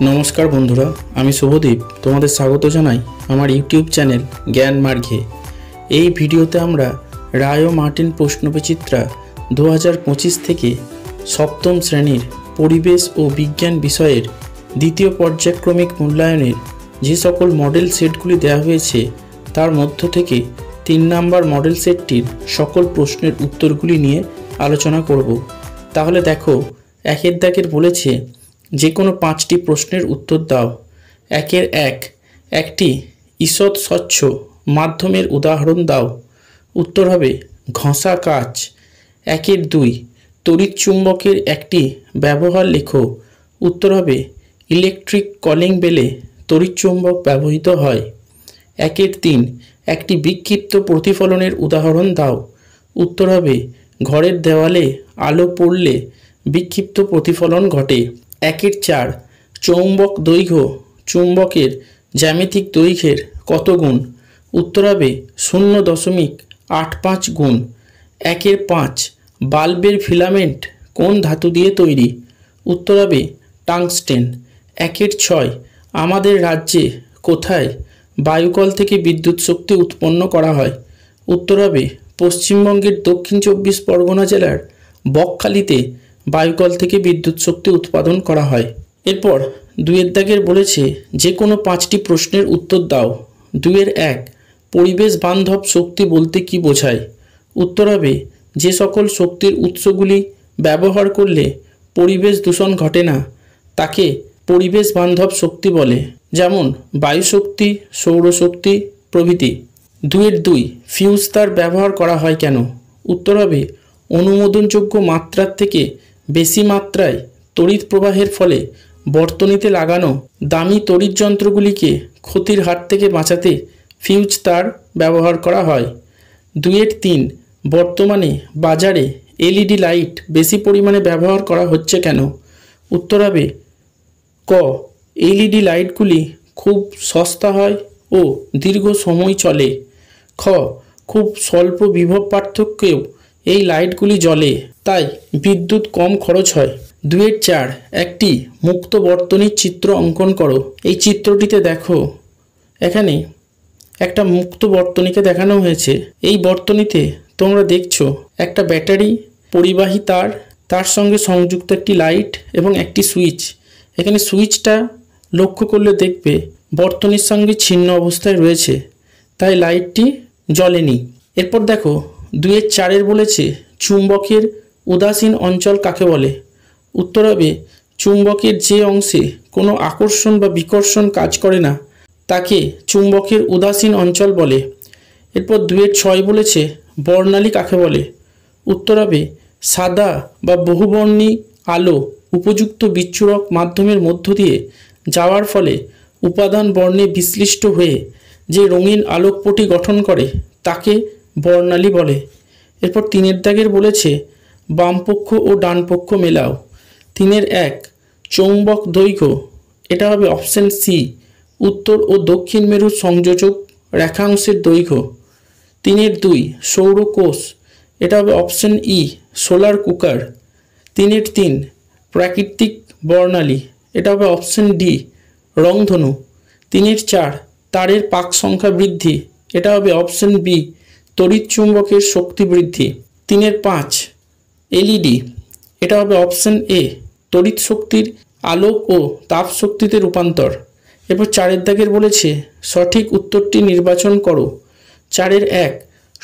নমস্কার বন্ধুরা, আমি শুভদীপ তোমাদের স্বাগত জানাই আমার ইউটিউব চ্যানেল জ্ঞান মার্গে। এই ভিডিওতে আমরা রায় ও মার্টিন প্রশ্নবিচিত্রা 2025 থেকে সপ্তম শ্রেণীর পরিবেশ ও বিজ্ঞান বিষয়ের দ্বিতীয় পর্যায়ক্রমিক মূল্যায়নের যে সকল মডেল সেটগুলি দেওয়া হয়েছে তার মধ্য থেকে 3 নম্বর মডেল সেটটির সকল প্রশ্নের উত্তরগুলি নিয়ে আলোচনা করব। তাহলে দেখো, একের দাগের বলেছে যে কোনো 5টি প্রশ্নের উত্তর দাও। একের 1, একটি ঈষৎ স্বচ্ছ মাধ্যমের উদাহরণ দাও। উত্তর হবে ঘষা কাচ। একের 2, তড়িৎ চুম্বকের একটি ব্যবহার লেখো। উত্তর হবে ইলেকট্রিক কলিং বেলে তড়িৎ চুম্বক ব্যবহৃত হয়। একের 3, একটি বিক্ষিপ্ত প্রতিফলনের উদাহরণ দাও। উত্তর হবে ঘরের দেওয়ালে আলো পড়লে বিক্ষিপ্ত প্রতিফলন ঘটে। একের 4, চৌম্বক দৈর্ঘ্য চুম্বকের জ্যামিতিক দৈর্ঘ্যের কত গুণ? উত্তর হবে 0.85 গুণ। একের 5, বাল্বের ফিলামেন্ট কোন ধাতু দিয়ে তৈরি? উত্তর হবে টাংস্টেন। একের 6, আমাদের রাজ্যে কোথায় বায়ুকল থেকে বিদ্যুৎ শক্তি উৎপন্ন করা হয়? উত্তর হবে পশ্চিমবঙ্গের দক্ষিণ 24 পরগনা জেলার বকখালিতে বায়ুকল থেকে বিদ্যুৎ শক্তি উৎপাদন করা হয়। এরপর 2এর দাগের বলেছে যে কোনো 5টি প্রশ্নের উত্তর দাও। 2এর 1, পরিবেশ বান্ধব শক্তি বলতে কি বোঝায়? উত্তর হবে যে সকল শক্তির উৎসগুলি ব্যবহার করলে পরিবেশ দূষণ ঘটে না তাকে পরিবেশ বান্ধব শক্তি বলে, যেমন বায়ুশক্তি, সৌরশক্তি প্রভৃতি। 2এর 2, ফিউজ তার ব্যবহার করা হয় কেন? উত্তর হবে অনুমোদনযোগ্য মাত্রার থেকে বেশি মাত্রায় তড়িৎ প্রবাহের ফলে বর্তনীতে লাগানো দামি তড়িৎ যন্ত্রগুলিকে ক্ষতির হাত থেকে বাঁচাতে ফিউজ তার ব্যবহার করা হয়। 2এর 3, বর্তমানে বাজারে এলইডি লাইট বেশি পরিমাণে ব্যবহার করা হচ্ছে কেন? উত্তর হবে ক, এলইডি লাইটগুলি খুব সস্তা হয় ও দীর্ঘ সময় চলে। খ, খুব স্বল্প বিভব পার্থক্যেও এই লাইটগুলি জ্বলে, তাই বিদ্যুৎ কম খরচ হয়। 2এর 4, একটি মুক্ত বর্তনীর চিত্র অঙ্কন করো। এই চিত্রটিতে দেখো, এখানে একটা মুক্ত বর্তনীকে দেখানো হয়েছে। এই বর্তনীতে তোমরা দেখছো একটা ব্যাটারি, পরিবাহী তার, তার সঙ্গে সংযুক্ত একটি লাইট এবং একটি সুইচ। এখানে সুইচটা লক্ষ্য করলে দেখবে বর্তনীর সঙ্গে ছিন্ন অবস্থায় রয়েছে, তাই লাইটটি জ্বলেনি। এরপর দেখো 2এর 4 বলেছে চুম্বকের উদাসীন অঞ্চল কাকে বলে? উত্তর হবে চুম্বকের যে অংশে কোনো আকর্ষণ বা বিকর্ষণ কাজ করে না তাকে চুম্বকের উদাসীন অঞ্চল বলে। এরপর 2এর 6 বলেছে বর্ণালী কাকে বলে? উত্তর হবে সাদা বা বহুবর্ণী আলো উপযুক্ত বিচ্ছুরক মাধ্যমের মধ্য দিয়ে যাওয়ার ফলে উপাদান বর্ণে বিশ্লিষ্ট হয়ে যে রঙিন আলোকপটী গঠন করে তাকে বর্ণালী বলে। এরপর 3এর দাগের বলেছে বামপক্ষ ও ডানপক্ষ মেলাও। 3এর 1, চৌম্বক দৈর্ঘ্য, এটা হবে অপশন সি, উত্তর ও দক্ষিণ মেরুর সংযোজক রেখাংশের দৈর্ঘ্য। 3এর 2, সৌরকোষ, এটা হবে অপশন ই, সোলার কুকার। 3এর 3, প্রাকৃতিক বর্ণালী, এটা হবে অপশন ডি, রংধনু। 3এর 4, তারের পাক সংখ্যা বৃদ্ধি, এটা হবে অপশন বি, তড়িৎ চুম্বকের শক্তি বৃদ্ধি। 3এর 5, এলইডি, এটা হবে অপশন এ, তড়িৎ শক্তির আলোক ও তাপ শক্তিতে রূপান্তর। এরপর 4এর দাগের বলেছে সঠিক উত্তরটি নির্বাচন করো। 4এর 1,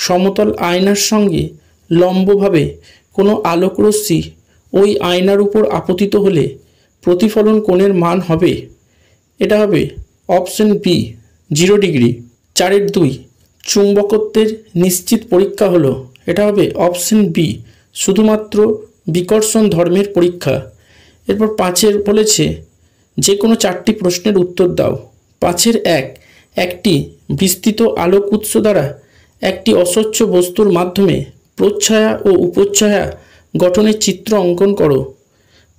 সমতল আয়নার সঙ্গে লম্বভাবে কোনো আলোকরশ্মি ওই আয়নার উপর আপতিত হলে প্রতিফলন কোণের মান হবে? এটা হবে অপশন বি, 0 ডিগ্রি। 4এর 2, চুম্বকত্বের নিশ্চিত পরীক্ষা হলো, এটা হবে অপশন বি, শুধুমাত্র বিকর্ষণ ধর্মের পরীক্ষা। এরপর 5এর বলেছে যে কোনো 4টি প্রশ্নের উত্তর দাও। 5এর 1, একটি বিস্তৃত আলোক উৎস দ্বারা একটি অস্বচ্ছ বস্তুর মাধ্যমে প্রচ্ছায়া ও উপচ্ছায়া গঠনের চিত্র অঙ্কন করো।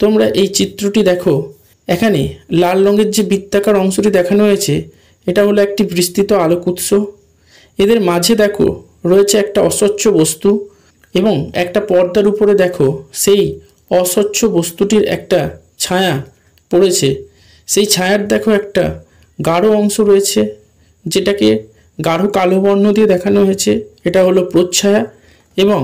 তোমরা এই চিত্রটি দেখো, এখানে লাল রঙের যে বৃত্তাকার অংশটি দেখানো হয়েছে এটা হলো একটি বিস্তৃত আলোক উৎস। এদের মাঝে দেখো রয়েছে একটা অস্বচ্ছ বস্তু এবং একটা পর্দার উপরে দেখো সেই অস্বচ্ছ বস্তুটির একটা ছায়া পড়েছে। সেই ছায়ার দেখো একটা গাঢ় অংশ রয়েছে, যেটাকে গাঢ় কালো বর্ণ দিয়ে দেখানো হয়েছে, এটা হলো প্রচ্ছায়া। এবং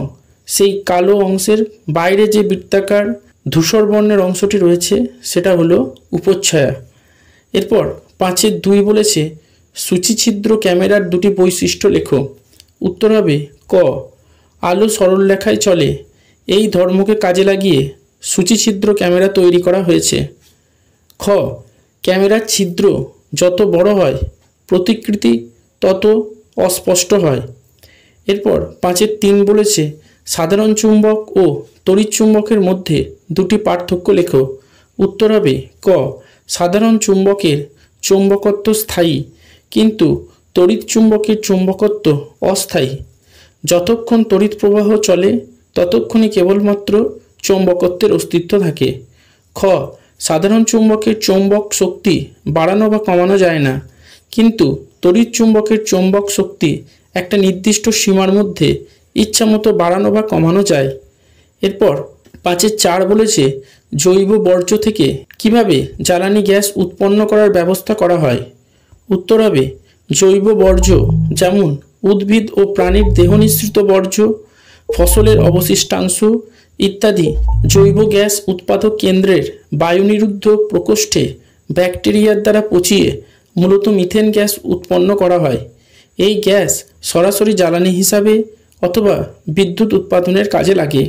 সেই কালো অংশের বাইরে যে বৃত্তাকার ধূসর বর্ণের অংশটি রয়েছে সেটা হলো উপচ্ছায়া। এরপর 5-2 বলেছে সূচিছিদ্র ক্যামেরার দুটি বৈশিষ্ট্য লেখো। উত্তর হবে ক, আলো সরল রেখায় চলে, এই ধর্মকে কাজে লাগিয়ে সূচিছিদ্র ক্যামেরা তৈরি করা হয়েছে। খ, ক্যামেরার ছিদ্র যত বড় হয় প্রতিকৃতি তত অস্পষ্ট হয়। এরপর 5-3 বলেছে সাধারণ চুম্বক ও তড়িৎ চুম্বকের মধ্যে দুটি পার্থক্য লেখো। উত্তর হবে ক, সাধারণ চুম্বকের চুম্বকত্ব স্থায়ী, কিন্তু তড়িৎ চুম্বকের চুম্বকত্ব অস্থায়ী। যতক্ষণ তড়িৎ প্রবাহ চলে ততক্ষণই কেবলমাত্র চৌম্বকত্বের অস্তিত্ব থাকে। খ, সাধারণ চুম্বকের চৌম্বক শক্তি বাড়ানো বা কমানো যায় না, কিন্তু তড়িৎ চুম্বকের চৌম্বক শক্তি একটা নির্দিষ্ট সীমার মধ্যে ইচ্ছামতো বাড়ানো বা কমানো যায়। এরপর 5-4 বলেছে জৈব বর্জ্য থেকে কিভাবে জ্বালানি গ্যাস উৎপন্ন করার ব্যবস্থা করা হয়। উত্তর হবে জৈব বর্জ্য যেমন উদ্ভিদ ও প্রাণীর দেহ নিঃসৃত বর্জ্য, ফসলের অবশিষ্টাংশ ইত্যাদি জৈব গ্যাস উৎপাদক কেন্দ্রের বায়ুনিরুদ্ধ প্রকোষ্ঠে ব্যাকটেরিয়ার দ্বারা পচিয়ে মূলত মিথেন গ্যাস উৎপন্ন করা হয়। এই গ্যাস সরাসরি জ্বালানি হিসাবে অথবা বিদ্যুৎ উৎপাদনের কাজে লাগে।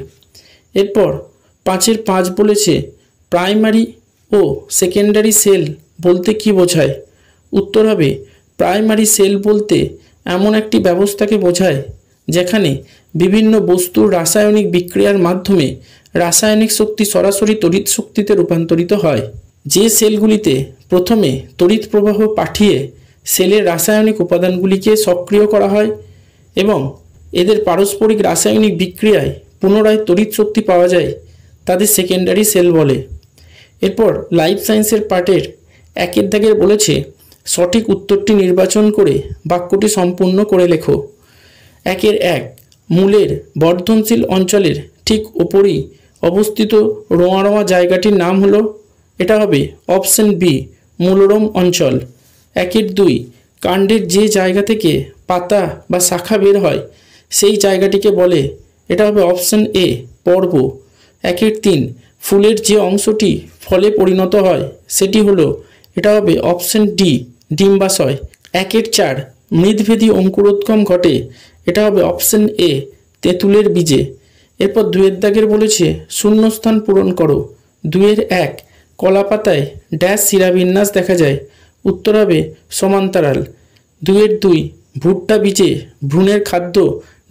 এরপর 5-5 বলেছে প্রাইমারি ও সেকেন্ডারি সেল বলতে কি বোঝায়। উত্তর হবে প্রাইমারি সেল বলতে এমন একটি ব্যবস্থাকে বোঝায় যেখানে বিভিন্ন বস্তুর রাসায়নিক বিক্রিয়ার মাধ্যমে রাসায়নিক শক্তি সরাসরি তড়িৎ শক্তিতে রূপান্তরিত হয়। যে সেলগুলিতে প্রথমে তড়িৎ প্রবাহ পাঠিয়ে সেলের রাসায়নিক উপাদানগুলিকে সক্রিয় করা হয় এবং এদের পারস্পরিক রাসায়নিক বিক্রিয়ায় পুনরায় তড়িৎ শক্তি পাওয়া যায়, তাদের সেকেন্ডারি সেল বলে। এরপর লাইফ সায়েন্সের পার্টের 1 দাগের বলেছে সঠিক উত্তরটি নির্বাচন করে বাক্যটি সম্পূর্ণ করে লেখো। 1-1 মূলের বর্ধনশীল অঞ্চলের ঠিক ওপরেই অবস্থিত রোঁয়া রোঁয়া জায়গাটির নাম হলো, এটা হবে অপশন বি, মূলরম অঞ্চল। 1-2 কাণ্ডের যে জায়গা থেকে পাতা বা শাখা বের হয় সেই জায়গাটিকে বলে, এটা হবে অপশন এ, পর্ব। 1-3 ফুলের যে অংশটি ফলে পরিণত হয় সেটি হলো, এটা হবে অপশন ডি, ডিম্বাশয়। 1-4 মৃদভেদী অঙ্কুরোদ্গম ঘটে, এটা হবে অপশন এ, তেঁতুলের বীজে। এরপর 2 দাগের বলেছে শূন্যস্থান পূরণ করো। 2-1 কলাপাতায় ড্যাশ শিরাবিন্যাস দেখা যায়। উত্তর হবে সমান্তরাল। 2-2 ভুট্টা বীজে ভ্রূণের খাদ্য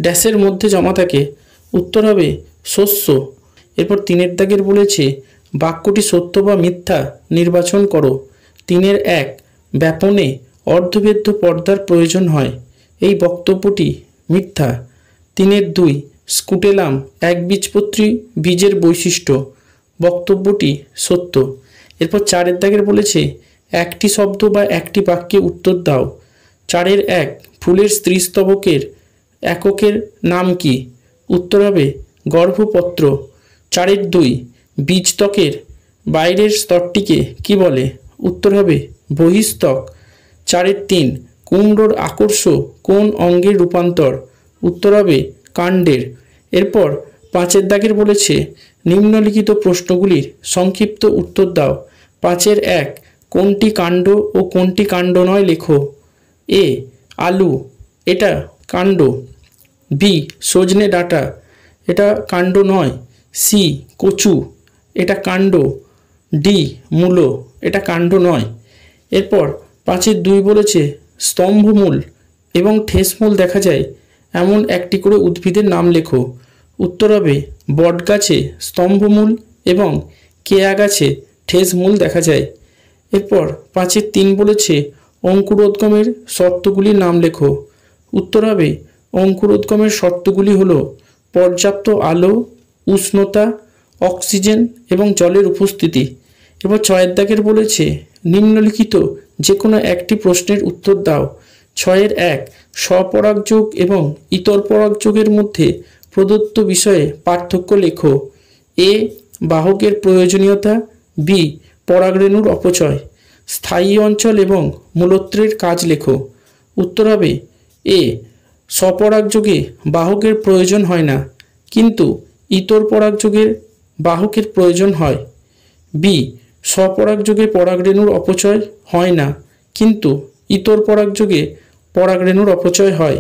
ড্যাশের মধ্যে জমা থাকে। উত্তর হবে শস্য। এরপর 3 দাগের বলেছে বাক্যটি সত্য বা মিথ্যা নির্বাচন করো। 3-1 ব্যাপনে অর্ধবেদ্য পর্দার প্রয়োজন হয়, এই বক্তব্যটি মিথ্যা। 3-2 স্কুটেলাম একবীজপত্রী বীজের বৈশিষ্ট্য, বক্তব্যটি সত্য। এরপর 4 দাগের বলেছে একটি শব্দ বা একটি বাক্যে উত্তর দাও। 4-1 ফুলের স্ত্রীস্তবকের এককের নাম কি। উত্তর হবে গর্ভপত্র। 4-2 বীজত্বকের বাইরের স্তরটিকে কি বলে। উত্তর হবে বহিস্তক। 4-3 কুমড়োর আকর্ষ কোন অঙ্গের রূপান্তর। উত্তর হবে কাণ্ডের। এরপর 5 দাগের বলেছে নিম্নলিখিত প্রশ্নগুলির সংক্ষিপ্ত উত্তর দাও। 5-1 কোনটি কাণ্ড ও কোনটি কাণ্ড নয় লেখো। এ আলু, এটা কাণ্ড। বি সজনে ডাঁটা, এটা কাণ্ড নয়। সি কচু, এটা কাণ্ড। ডি মূলো, এটা কাণ্ড নয়। এরপর 5-2 বলেছে স্তম্ভমূল এবং ঠেসমূল দেখা যায় এমন একটি করে উদ্ভিদের নাম লেখো। উত্তর হবে বটগাছে স্তম্ভমূল এবং কেয়া গাছে ঠেসমূল দেখা যায়। এরপর 5-3 বলেছে অঙ্কুরোদ্গমের শর্তগুলির নাম লেখো। উত্তর হবে অঙ্কুরোদ্গমের শর্তগুলি হলো পর্যাপ্ত আলো, উষ্ণতা, অক্সিজেন এবং জলের উপস্থিতি। এবার 6 দাগের বলেছে নিম্নলিখিত যে কোনো একটি প্রশ্নের উত্তর দাও। 6-1 স্বপরাগযোগ এবং ইতর পরাগযোগের মধ্যে প্রদত্ত বিষয়ে পার্থক্য লেখো। এ বাহকের প্রয়োজনীয়তা, বি পরাগরেণুর অপচয়। স্থায়ী অঞ্চল এবং মূলত্রের কাজ লেখো। উত্তর হবে এ, স্বপরাগযোগে বাহকের প্রয়োজন হয় না, কিন্তু ইতর পরাগযোগে বাহকের প্রয়োজন হয়। বি, স্বপরাগযোগে পরাগরেণুর অপচয় হয় না, কিন্তু ইতর পরাগযোগে পরাগরেণুর অপচয় হয়।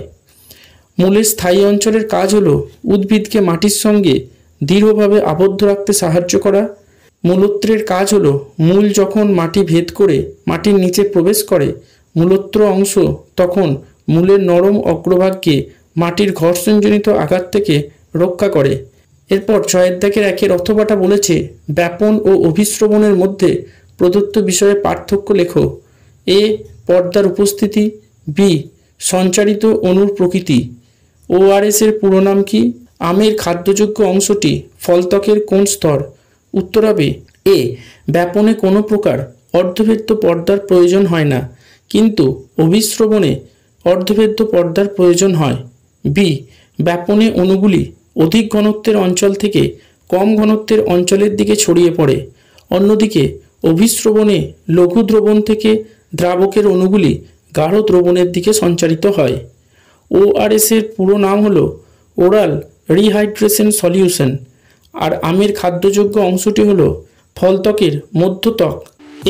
মূলের স্থায়ী অঞ্চলের কাজ হলো উদ্ভিদকে মাটির সঙ্গে দৃঢ়ভাবে আবদ্ধ রাখতে সাহায্য করা। মূলত্রের কাজ হলো মূল যখন মাটি ভেদ করে মাটির নিচে প্রবেশ করে, মূলত্র অংশ তখন মূলের নরম অগ্রভাগকে মাটির ঘর্ষণজনিত আঘাত থেকে রক্ষা করে। এরপর 6-1 অথবাটা বলেছে ব্যাপন ও অভিস্রবণের মধ্যে প্রদত্ত বিষয়ে পার্থক্য লেখো। এ, পর্দার উপস্থিতি। বি, সঞ্চারিত অণুর প্রকৃতি। ORS এর পুরো নাম কি? আমের খাদ্যযোগ্য অংশটি ফলত্বকের কোন স্তর? উত্তর হবে এ, ব্যাপনে কোনো প্রকার অর্ধভেদ্য পর্দার প্রয়োজন হয় না, কিন্তু অভিস্রবণে অর্ধভেদ্য পর্দার প্রয়োজন হয়। বি, ব্যাপনে অণুগুলি অধিক ঘনত্বের অঞ্চল থেকে কম ঘনত্বের অঞ্চলের দিকে ছড়িয়ে পড়ে। অন্যদিকে অভিস্রবণে লঘু দ্রবণ থেকে দ্রাবকের অণুগুলি গাঢ় দ্রবণের দিকে সঞ্চারিত হয়। ORS এর পুরো নাম হলো ওরাল রিহাইড্রেশন সলিউশন। আর আমের খাদ্যযোগ্য অংশটি হলো ফলত্বকের মধ্যত্বক।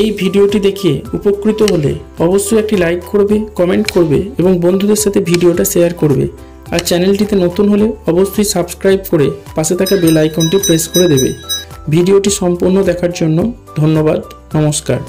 এই ভিডিওটি দেখে উপকৃত হলে অবশ্যই একটি লাইক করবে, কমেন্ট করবে এবং বন্ধুদের সাথে ভিডিওটা শেয়ার করবে। আর চ্যানেলটিতে নতুন হলে অবশ্যই সাবস্ক্রাইব করে পাশে থাকা বেল আইকনটি প্রেস করে দেবে। ভিডিওটি সম্পূর্ণ দেখার জন্য ধন্যবাদ। নমস্কার।